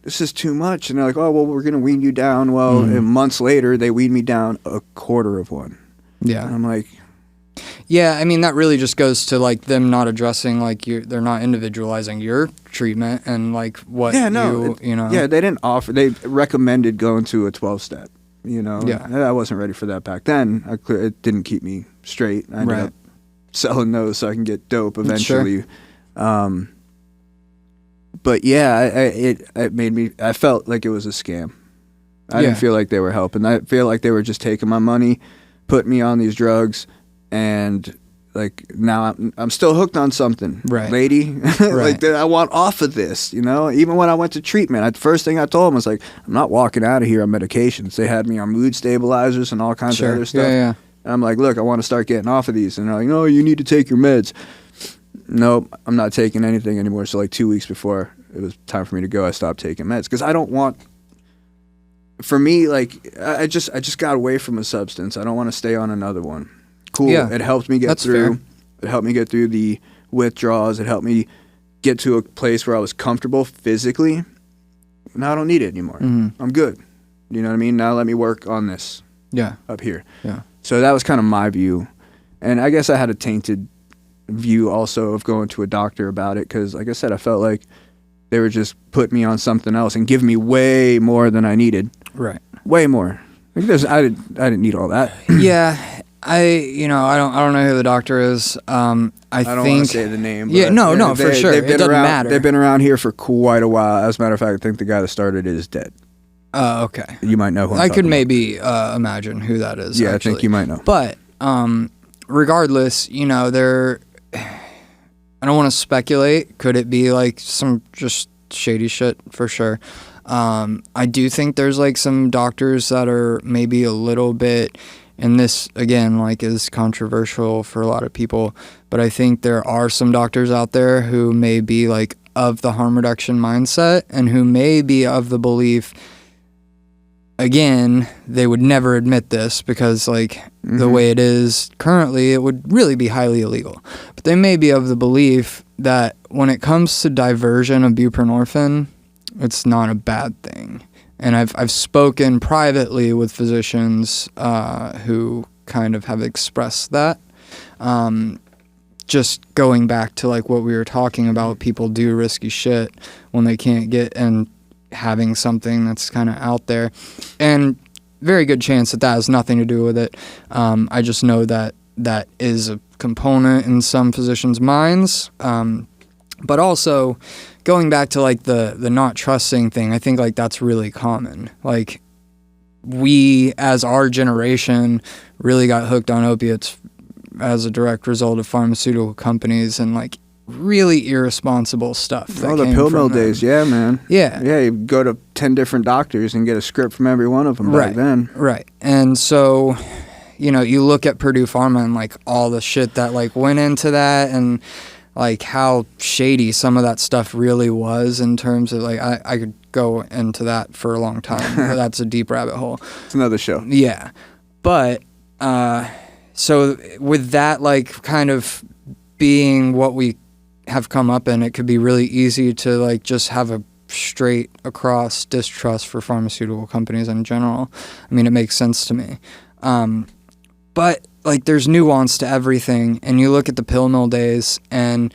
this is too much. And they're like, oh, well, we're going to wean you down. Well, and months later, they weaned me down a quarter of 1. Yeah. And I'm like, yeah, I mean, that really just goes to like them not addressing, like, they're not individualizing your treatment and like what you know. Yeah, they didn't offer, they recommended going to a 12-step, you know. Yeah. I wasn't ready for that back then. It didn't keep me straight. I ended up selling those so I can get dope eventually. Sure. But yeah, it made me, I felt like it was a scam. I didn't feel like they were helping. I feel like they were just taking my money, putting me on these drugs, and like now I'm still hooked on something, Right. lady. Right. Like I want off of this, you know. Even when I went to treatment, the first thing I told them was like, I'm not walking out of here on medications. They had me on mood stabilizers and all kinds Sure. of other stuff. Yeah. And I'm like, look, I want to start getting off of these. And they're like, no, you need to take your meds. Nope, I'm not taking anything anymore. So like 2 weeks before it was time for me to go, I stopped taking meds because I don't want. For me, like I just got away from a substance. I don't want to stay on another one. Cool. Yeah, It helped me get that's through. fair. It helped me get through the withdrawals. It helped me get to a place where I was comfortable physically. Now I don't need it anymore. Mm-hmm. I'm good. You know what I mean? Now let me work on this Yeah. up here. Yeah. So that was kind of my view. And I guess I had a tainted view also of going to a doctor about it because, like I said, I felt like they were just putting me on something else and giving me way more than I needed. Right. Way more. Like I didn't need all that. Yeah. I don't know who the doctor is. I don't think want to say the name. Yeah, but no, for sure. It doesn't matter. They've been around here for quite a while. As a matter of fact, I think the guy that started it is dead. Okay. You might know who I'm I could talking maybe imagine who that is. about. Yeah, actually. I think you might know. But regardless, I don't want to speculate. Could it be like some just shady shit? For sure. I do think there's like some doctors that are maybe a little bit, and this again like is controversial for a lot of people, but I think there are some doctors out there who may be like of the harm reduction mindset and who may be of the belief, again, they would never admit this because like the way it is currently, it would really be highly illegal. But they may be of the belief that when it comes to diversion of buprenorphine, it's not a bad thing. And I've spoken privately with physicians who kind of have expressed that. Just going back to like what we were talking about, people do risky shit when they can't get, and having something that's kind of out there, and very good chance that has nothing to do with it. I just know that that is a component in some physicians' minds. But also, going back to like the not trusting thing, I think like that's really common. Like we, as our generation, really got hooked on opiates as a direct result of pharmaceutical companies and like really irresponsible stuff. That The came pill from mill them. days, yeah, man. Yeah. Yeah, you go to 10 different doctors and get a script from every one of them Right. back then. Right. And so, you look at Purdue Pharma and like all the shit that like went into that and like how shady some of that stuff really was in terms of like, I could go into that for a long time. That's a deep rabbit hole. It's another show. Yeah. But, so with that, like kind of being what we have come up in, it could be really easy to like just have a straight across distrust for pharmaceutical companies in general. I mean, it makes sense to me. But like there's nuance to everything, and you look at the pill mill days and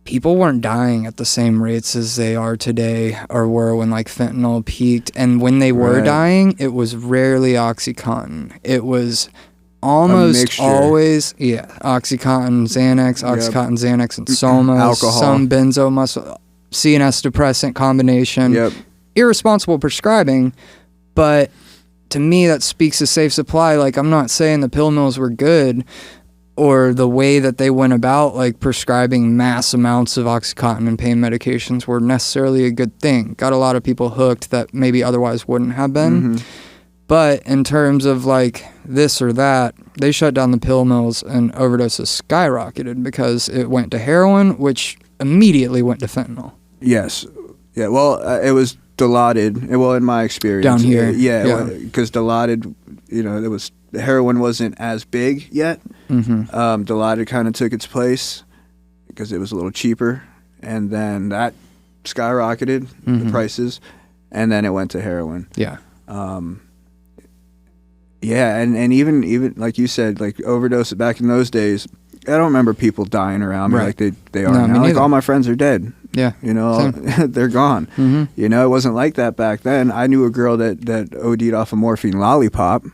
people weren't dying at the same rates as they are today or were when like fentanyl peaked, and when they were Right. dying, it was rarely OxyContin. It was almost mixture. always OxyContin, Xanax, OxyContin, Xanax, and Somas, Alcohol. some benzo muscle CNS depressant combination. Yep. Irresponsible prescribing, but to me that speaks to safe supply. Like I'm not saying the pill mills were good or the way that they went about like prescribing mass amounts of OxyContin and pain medications were necessarily a good thing. Got a lot of people hooked that maybe otherwise wouldn't have been. But in terms of like this or that, they shut down the pill mills and overdoses skyrocketed because it went to heroin, which immediately went to fentanyl. Yes. Yeah, well, it was Dilaudid. Well, in my experience. Down here. Yeah, because Dilaudid, it was, the heroin wasn't as big yet. Dilaudid kind of took its place because it was a little cheaper. And then that skyrocketed, the prices, and then it went to heroin. Yeah. Yeah, and even like you said, like overdose back in those days, I don't remember people dying around me like they are No, me now. Like neither. all my friends are dead. Yeah. They're gone. It wasn't like that back then. I knew a girl that OD'd off a morphine lollipop.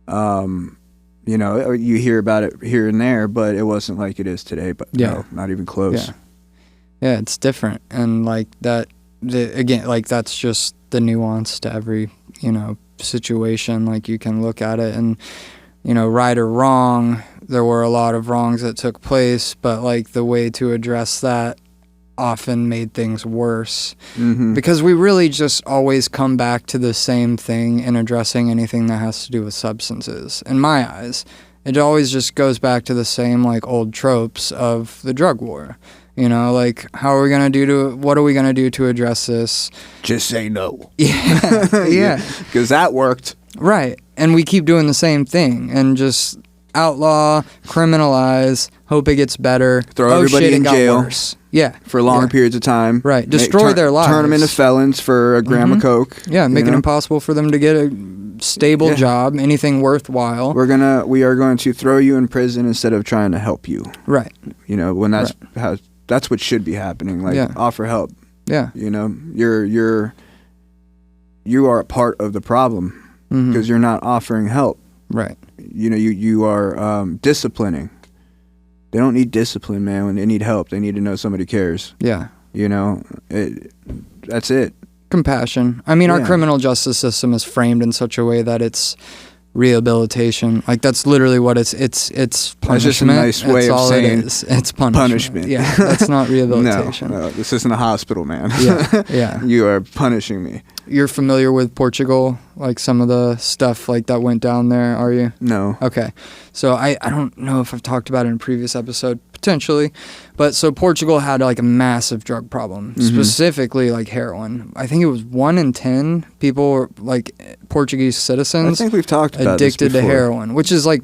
You hear about it here and there, but it wasn't like it is today. But no, not even close. Yeah, it's different, and like that. Again, like that's just the nuance to every situation. Like you can look at it, and right or wrong, there were a lot of wrongs that took place, but like the way to address that often made things worse, because we really just always come back to the same thing in addressing anything that has to do with substances. In my eyes, it always just goes back to the same like old tropes of the drug war. You know, like, what are we gonna do to address this? Just say no. Yeah, yeah, because that worked. Right, and we keep doing the same thing and just outlaw, criminalize, hope it gets better. Throw everybody in jail. Worse. Yeah, for long periods of time. Right, destroy their lives. Turn them into felons for a gram of coke. Yeah, make it impossible for them to get a stable job, anything worthwhile. We are going to throw you in prison instead of trying to help you. Right. You know, when that's what should be happening. Like, offer help. Yeah. You know, you are a part of the problem because you're not offering help. Right. You know, you are disciplining. They don't need discipline, man. When they need help, they need to know somebody cares. Yeah. You know, that's it. Compassion. I mean, our criminal justice system is framed in such a way that it's rehabilitation. Like, that's literally what it's punishment. That's just a nice way of saying it's punishment. Yeah, that's not rehabilitation. No, this isn't a hospital, man. Yeah. You are punishing me. You're familiar with Portugal, like some of the stuff like that went down there, are you? No. Okay. So I don't know if I've talked about it in a previous episode, potentially, but so Portugal had like a massive drug problem, specifically like heroin. I think it was 1 in 10 people were like Portuguese citizens. I think we've talked about addicted to heroin, which is like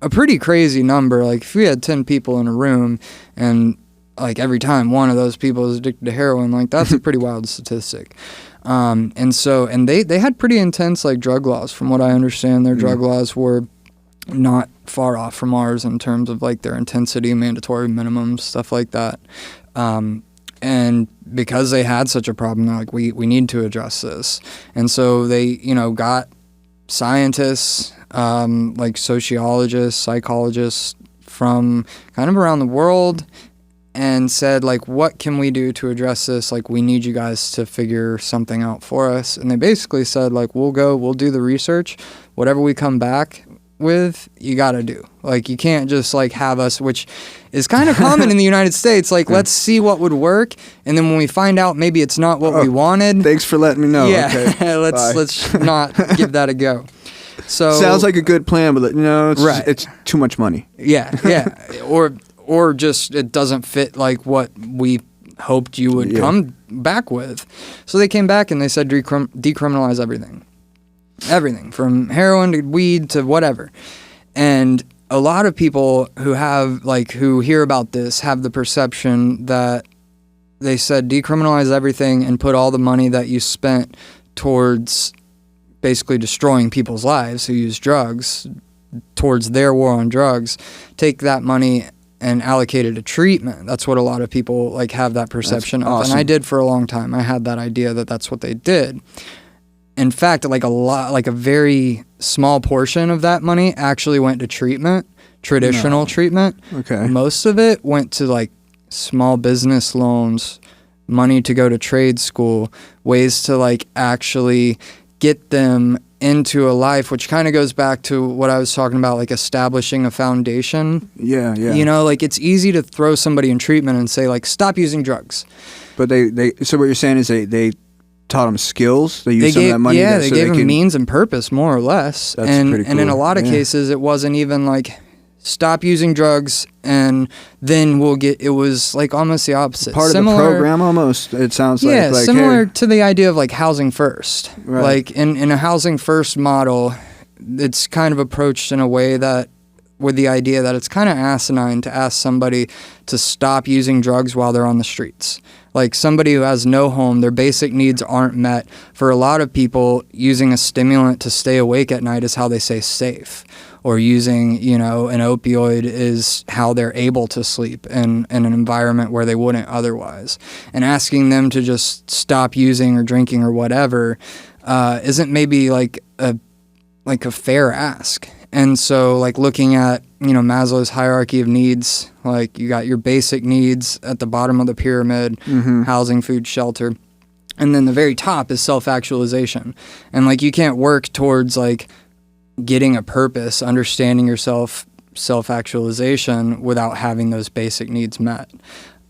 a pretty crazy number. Like if we had 10 people in a room and like every time one of those people is addicted to heroin, like that's a pretty wild statistic. And they had pretty intense like drug laws. From what I understand, their drug laws were not far off from ours in terms of like their intensity, mandatory minimums, stuff like that. And because they had such a problem, they're like, we need to address this. And so they, you know, got scientists, like sociologists, psychologists from kind of around the world, and said, like, what can we do to address this? Like, we need you guys to figure something out for us. And they basically said, like, we'll do the research. Whatever we come back with, you got to do. Like, you can't just, like, have us, which is kind of common in the United States. Like, let's see what would work. And then when we find out maybe it's not what we wanted. Thanks for letting me know. Yeah, okay. let's not give that a go. So sounds like a good plan, but it's too much money. Yeah. Or just it doesn't fit like what we hoped you would come back with. So they came back and they said decriminalize everything. Everything from heroin to weed to whatever. And a lot of people who hear about this have the perception that they said decriminalize everything and put all the money that you spent towards basically destroying people's lives who use drugs towards their war on drugs, take that money and allocate it to treatment. That's what a lot of people like have that perception of. Awesome. And I did for a long time. I had that idea that that's what they did. In fact, like a very small portion of that money actually went to treatment, traditional treatment. Okay. Most of it went to like small business loans, money to go to trade school, ways to like actually get them into a life, which kind of goes back to what I was talking about, like establishing a foundation. Yeah. You know, like it's easy to throw somebody in treatment and say like, stop using drugs. But so what you're saying is they taught them skills. They used some of that money. Yeah, they gave them means and purpose, more or less. That's and pretty cool. And in a lot of cases, it wasn't even like stop using drugs and then it was like almost the opposite. Part of the program almost, it sounds like. Yeah, like, similar to the idea of like housing first. Right. Like in a housing first model, it's kind of approached in a way that with the idea that it's kind of asinine to ask somebody to stop using drugs while they're on the streets. Like somebody who has no home, their basic needs aren't met. For a lot of people, using a stimulant to stay awake at night is how they stay safe. Or using, you know, an opioid is how they're able to sleep in an environment where they wouldn't otherwise. And asking them to just stop using or drinking or whatever isn't maybe like a fair ask. And so like looking at, you know, Maslow's hierarchy of needs, like you got your basic needs at the bottom of the pyramid, housing, food, shelter. And then the very top is self-actualization. And like you can't work towards like getting a purpose, understanding yourself, self-actualization without having those basic needs met.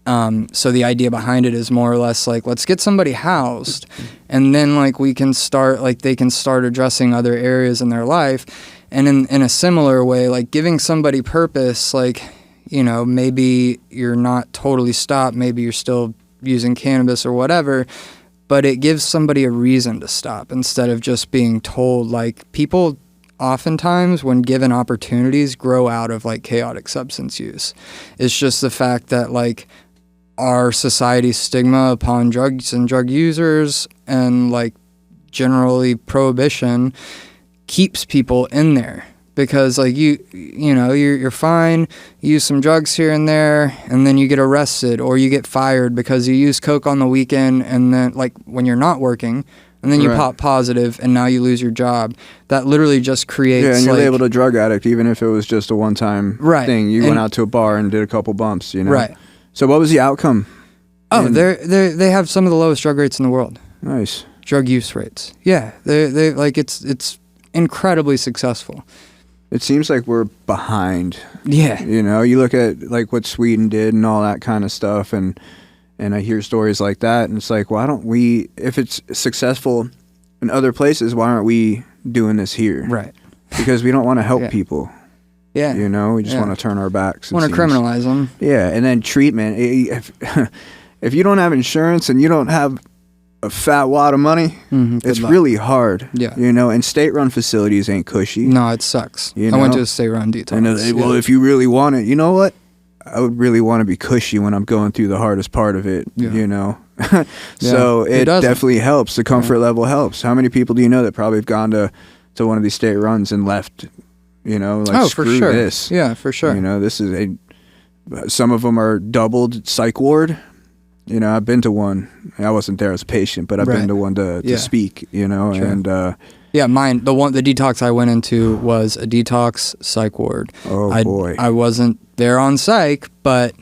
So the idea behind it is more or less like, let's get somebody housed, and then like we can start, like they can start addressing other areas in their life. And in a similar way, like giving somebody purpose, like, you know, maybe you're not totally stopped, maybe you're still using cannabis or whatever, but it gives somebody a reason to stop instead of just being told. Like, people oftentimes, when given opportunities, grow out of like chaotic substance use. It's just the fact that like our society's stigma upon drugs and drug users and like generally prohibition keeps people in there. Because like you know, you're fine, you use some drugs here and there, and then you get arrested or you get fired because you use coke on the weekend, and then like when you're not working, and then you pop positive and now you lose your job. That literally just creates, yeah, and you're like, labeled a drug addict even if it was just a one-time thing. You went out to a bar and did a couple bumps, you know. Right. So what was the outcome? Oh, they have some of the lowest drug rates in the world. Nice. Drug use rates. Yeah, they like it's incredibly successful. It seems like we're behind. Yeah. You know, you look at like what Sweden did and all that kind of stuff, and I hear stories like that, and it's like, why don't we, if it's successful in other places, why aren't we doing this here? Right. Because we don't want to help people. Yeah. You know, we just want to turn our backs. Want to criminalize them. Yeah, and then treatment. If you don't have insurance and you don't have a fat wad of money, it's really hard. Yeah. You know, and state-run facilities ain't cushy. No, it sucks. You know? I went to a state-run detox. Well, if you really want it, you know what? I would really want to be cushy when I'm going through the hardest part of it, you know? So it definitely helps. The comfort level helps. How many people do you know that probably have gone to one of these state runs and left, you know, like, screw this. Yeah, for sure. You know, this is some of them are doubled psych ward. You know, I've been to one. I wasn't there as a patient, but I've been to one to speak, you know, and yeah, mine, the detox I went into was a detox psych ward. Oh, boy. I wasn't there on psych, but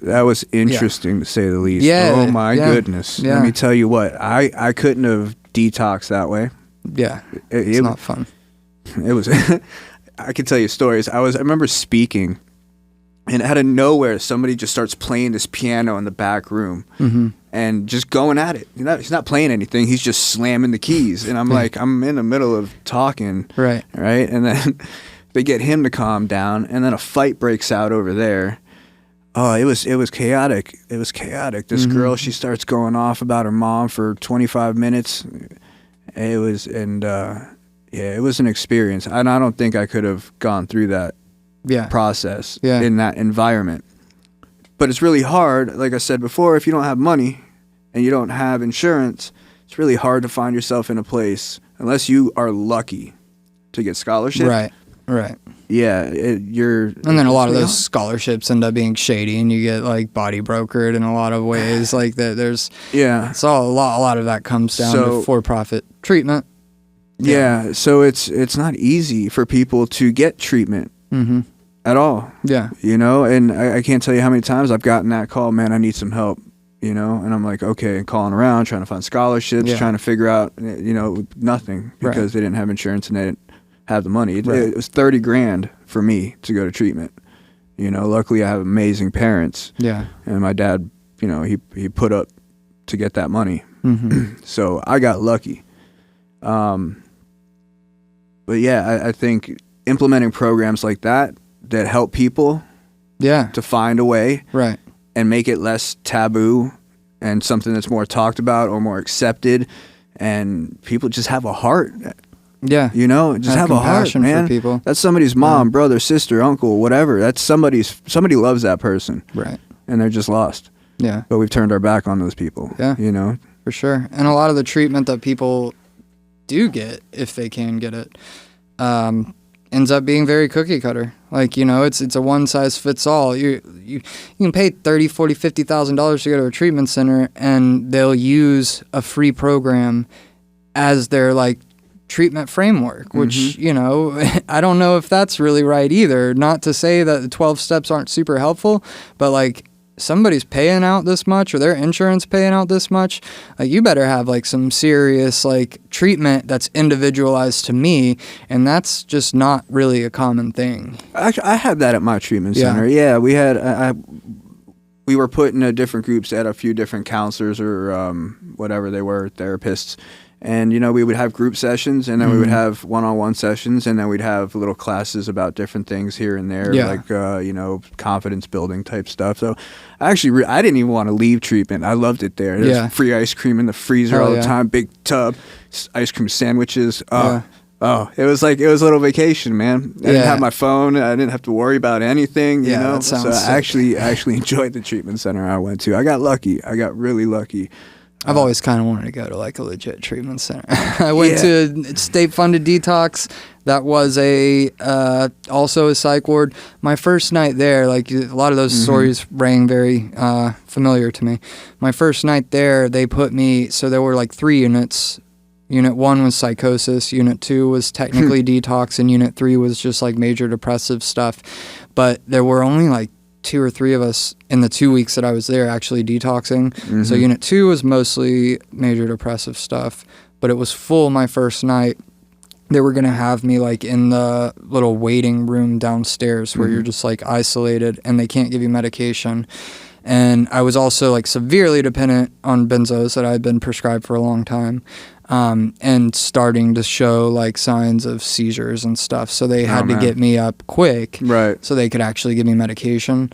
that was interesting to say the least. Yeah. Oh my goodness. Yeah. Let me tell you what, I couldn't have detoxed that way. Yeah. It's not fun. It was, I could tell you stories. I remember speaking, and out of nowhere, somebody just starts playing this piano in the back room and just going at it. He's not playing anything. He's just slamming the keys. And I'm like, I'm in the middle of talking. Right. And then they get him to calm down, and then a fight breaks out over there. Oh, it was chaotic. It was chaotic. This girl, she starts going off about her mom for 25 minutes. It was, it was an experience. And I don't think I could have gone through that process in that environment. But it's really hard, like I said before, if you don't have money and you don't have insurance, it's really hard to find yourself in a place unless you are lucky to get scholarship. Right. Yeah, and then a lot of those scholarships end up being shady, and you get like body brokered in a lot of ways. Like there's so a lot of that comes down to for-profit treatment. Yeah, so it's not easy for people to get treatment. At all. Yeah. You know, and I can't tell you how many times I've gotten that call, man, I need some help, you know, and I'm like, okay, and calling around, trying to find scholarships, trying to figure out, you know, nothing because they didn't have insurance and they didn't have the money. It was $30,000 for me to go to treatment. You know, luckily I have amazing parents. Yeah. And my dad, you know, he put up to get that money. So I got lucky. But yeah, I think implementing programs like that help people to find a way and make it less taboo and something that's more talked about or more accepted, and people just have a heart. You know, just have a heart, man. For people. That's somebody's mom, brother, sister, uncle, whatever. That's somebody loves that person. Right. And they're just lost. Yeah. But we've turned our back on those people. Yeah. You know? For sure. And a lot of the treatment that people do get, if they can get it, ends up being very cookie cutter. Like, you know, it's a one size fits all. You can pay $30,000, $40,000, $50,000 to go to a treatment center, and they'll use a free program as their like treatment framework, which, you know, I don't know if that's really right either. Not to say that the 12 steps aren't super helpful, but like somebody's paying out this much or their insurance paying out this much, like you better have like some serious like treatment that's individualized to me, and that's just not really a common thing. Actually, I had that at my treatment center. Yeah, we had we were put in different groups at a few different counselors or whatever they were, therapists. And, we would have group sessions, and then we would have one-on-one sessions, and then we'd have little classes about different things here and there, like, confidence building type stuff. So actually, I didn't even want to leave treatment. I loved it there. There's free ice cream in the freezer all the time, big tub, ice cream sandwiches. Oh, it was like, it was a little vacation, man. I didn't have my phone. I didn't have to worry about anything, you know? That sounds so I actually enjoyed the treatment center I went to. I got lucky. I got really lucky. I've always kind of wanted to go to like a legit treatment center. I went to a state-funded detox. That was also a psych ward. My first night there, like a lot of those stories rang very familiar to me. My first night there, they put me, so there were like 3 units. Unit 1 was psychosis, Unit 2 was technically detox, and Unit 3 was just like major depressive stuff. But there were only like 2 or 3 of us in the 2 weeks that I was there actually detoxing. So Unit 2 was mostly major depressive stuff, but it was full my first night. They were going to have me like in the little waiting room downstairs where you're just like isolated and they can't give you medication. And I was also like severely dependent on benzos that I had been prescribed for a long time. And starting to show like signs of seizures and stuff. So they had to get me up quick so they could actually give me medication.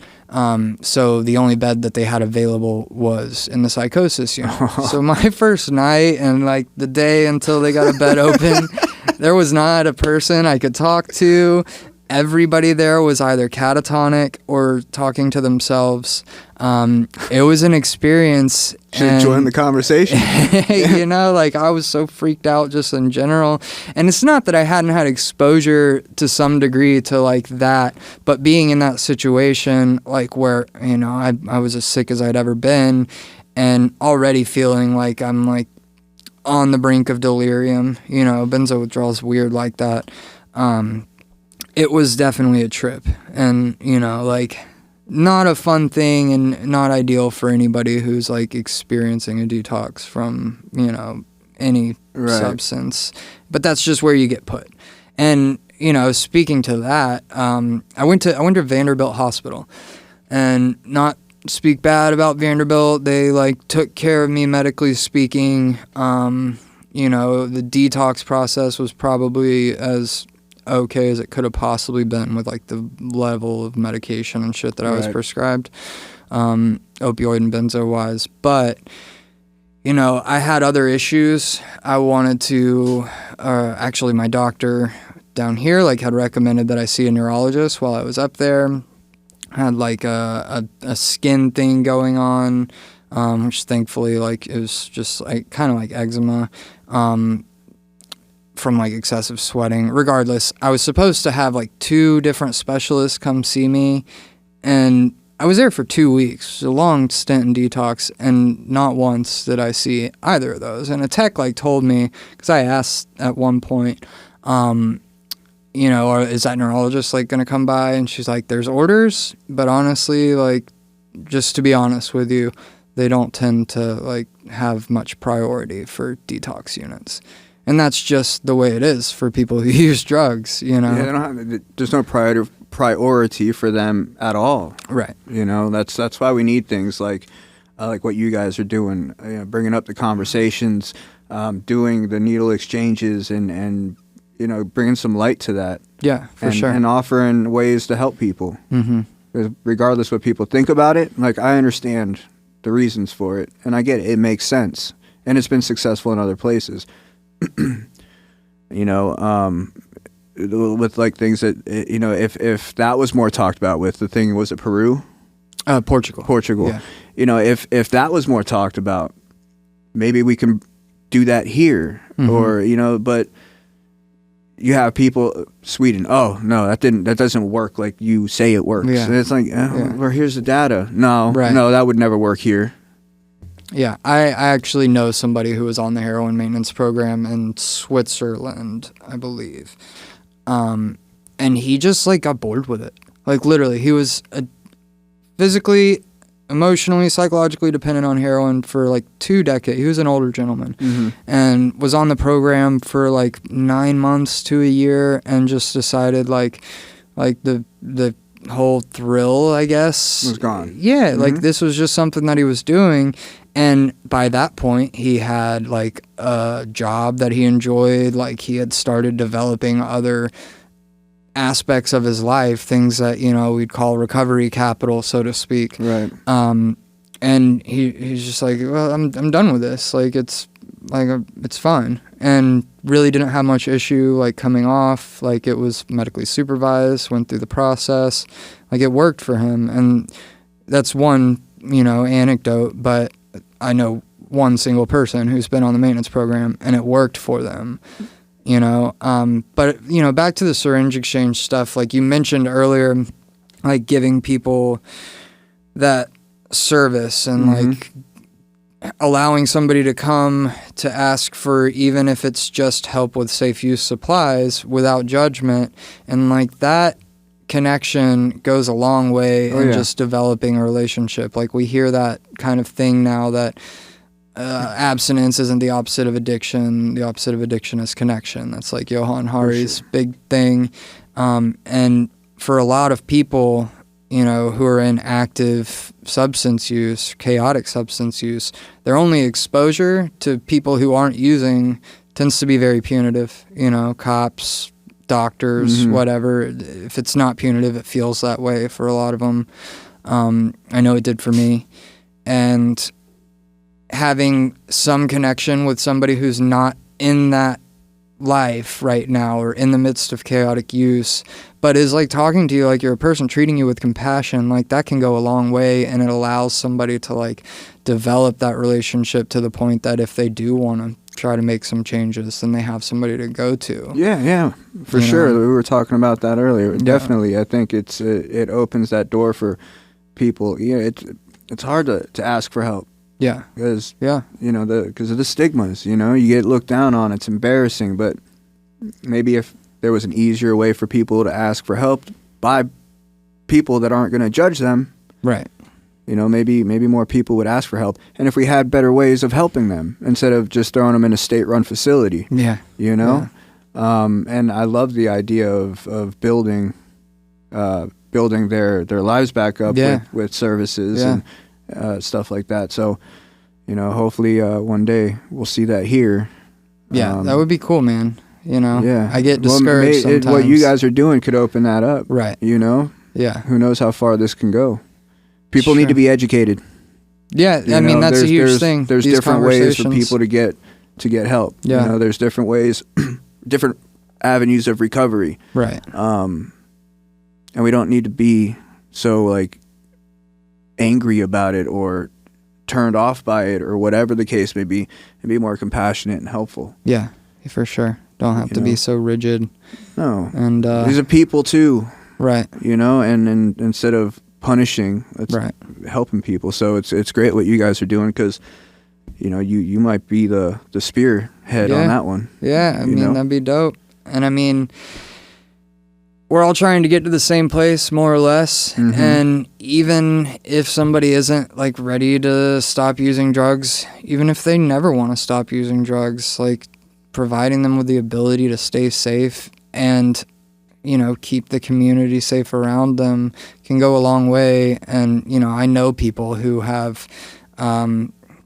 So the only bed that they had available was in the psychosis unit. So my first night and like the day until they got a bed open, there was not a person I could talk to. Everybody there was either catatonic or talking to themselves. It was an experience. Should join the conversation. Like I was so freaked out just in general. And it's not that I hadn't had exposure to some degree to like that, but being in that situation, like where, I was as sick as I'd ever been and already feeling like I'm like on the brink of delirium, benzo withdrawal is weird like that. It was definitely a trip and, like not a fun thing and not ideal for anybody who's like experiencing a detox from, any substance, but that's just where you get put. And, speaking to that, I went to Vanderbilt Hospital and not speak bad about Vanderbilt. They like took care of me medically speaking. The detox process was probably as okay as it could have possibly been with like the level of medication and shit that I was prescribed, opioid and benzo wise. But I had other issues. I wanted to actually my doctor down here like had recommended that I see a neurologist while I was up there. I had like a skin thing going on, which thankfully like it was just like kind of like eczema from like excessive sweating. Regardless, I was supposed to have like 2 different specialists come see me, and I was there for 2 weeks. It was a long stint in detox, and not once did I see either of those. And a tech like told me, because I asked at one point, or is that neurologist like going to come by? And she's like, there's orders, but honestly, like, just to be honest with you, they don't tend to like have much priority for detox units. And that's just the way it is for people who use drugs, Yeah, there's no priority for them at all. Right. That's why we need things like what you guys are doing, bringing up the conversations, doing the needle exchanges and bringing some light to that. Yeah, for sure. And offering ways to help people. Mm-hmm. Regardless what people think about it, like I understand the reasons for it, and I get it. It makes sense. And it's been successful in other places. With like things that, if that was more talked about with the thing, was it Peru? Portugal. Yeah. If that was more talked about, maybe we can do that here or, but you have people, Sweden, oh no, that doesn't work like you say it works. Yeah. And it's like, well, here's the data. No, that would never work here. Yeah, I actually know somebody who was on the heroin maintenance program in Switzerland, I believe. And he just like got bored with it. Like literally, he was physically emotionally, psychologically dependent on heroin for like 2 decades. He was an older gentleman and was on the program for like 9 months to a year, and just decided like the whole thrill, I guess, was gone. Yeah, like this was just something that he was doing. And by that point, he had like a job that he enjoyed. Like he had started developing other aspects of his life, things that, you know, we'd call recovery capital, so to speak. Right. And he's just like, well, I'm done with this. Like it's fine. And really didn't have much issue like coming off. Like it was medically supervised, went through the process. Like it worked for him. And that's one, you know, anecdote, but I know one single person who's been on the maintenance program and it worked for them, you know. But, you know, back to the syringe exchange stuff, like you mentioned earlier, like giving people that service and like allowing somebody to come to ask for, even if it's just help with safe use supplies without judgment. And like that connection goes a long way in just developing a relationship. Like we hear that kind of thing now that abstinence isn't the opposite of addiction. The opposite of addiction is connection. That's like Johan Hari's big thing. And for a lot of people, you know, who are in active substance use, chaotic substance use, their only exposure to people who aren't using tends to be very punitive. You know, cops, doctors, whatever. If it's not punitive, it feels that way for a lot of them. I know it did for me. And having some connection with somebody who's not in that life right now or in the midst of chaotic use, but is like talking to you like you're a person, treating you with compassion, like that can go a long way, and it allows somebody to like develop that relationship to the point that if they do want to try to make some changes, then they have somebody to go to. Yeah, for sure. We were talking about that earlier. Definitely, I think it opens that door for people. Yeah, it's hard to ask for help. Yeah, because you know, because of the stigmas. You know, you get looked down on. It's embarrassing. But maybe if there was an easier way for people to ask for help by people that aren't going to judge them, right? You know, maybe more people would ask for help. And if we had better ways of helping them instead of just throwing them in a state-run facility, you know. And I love the idea of building their lives back up with services and stuff like that. So, you know, hopefully one day we'll see that here. Yeah, that would be cool, man. You know, I get discouraged sometimes. What you guys are doing could open that up. Right. You know? Yeah. Who knows how far this can go. People need to be educated. Yeah, I mean, that's a huge thing. There's different ways for people to get help. Yeah. You know, there's different ways, different avenues of recovery. Right. And we don't need to be so, like, angry about it or turned off by it or whatever the case may be, and be more compassionate and helpful. Yeah, for sure. Don't have to be so rigid. No. And these are people too. Right. You know, and instead of punishing, it's helping people. So it's great what you guys are doing, because you know, you might be the spearhead on that one. Yeah, I mean, that'd be dope. And I mean, we're all trying to get to the same place, more or less. And even if somebody isn't like ready to stop using drugs, even if they never want to stop using drugs, like providing them with the ability to stay safe and, you know, keep the community safe around them can go a long way. And, you know, I know people who have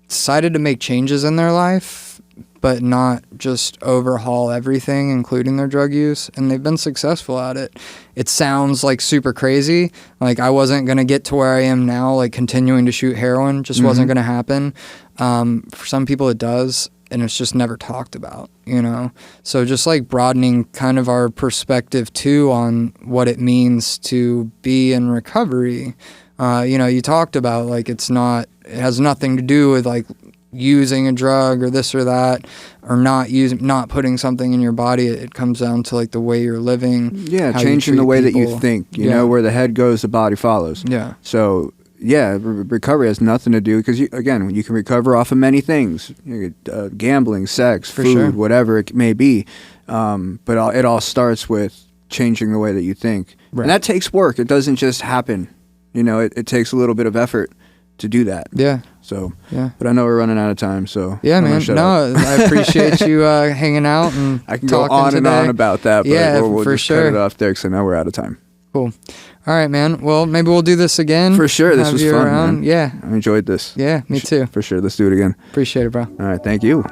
decided to make changes in their life, but not just overhaul everything, including their drug use, and they've been successful at it. It sounds like super crazy. Like I wasn't going to get to where I am now, like continuing to shoot heroin just wasn't going to happen. For some people it does, and it's just never talked about, you know? So just like broadening kind of our perspective too on what it means to be in recovery. You know, you talked about like it has nothing to do with like using a drug or this or that, or not putting something in your body. It comes down to like the way you're living. Yeah, changing the way people. That you think. You know, where the head goes, the body follows. Yeah. So yeah, recovery has nothing to do, because again, you can recover off of many things: gambling, sex, food, whatever it may be. But it all starts with changing the way that you think, and that takes work. It doesn't just happen. You know, it takes a little bit of effort to do that. Yeah. So, Yeah. but I know we're running out of time, so yeah, I'm gonna man. shut No, up. I appreciate you hanging out and I can go talking on and today. on about that, but Yeah, we'll for just sure. cut it off there because I know we're out of time. Cool. All right, man. Well, maybe we'll do this again. For sure, this Have was you fun, around. man. Yeah. I enjoyed this. Yeah, me too. For sure, let's do it again. Appreciate it, bro. All right, thank you.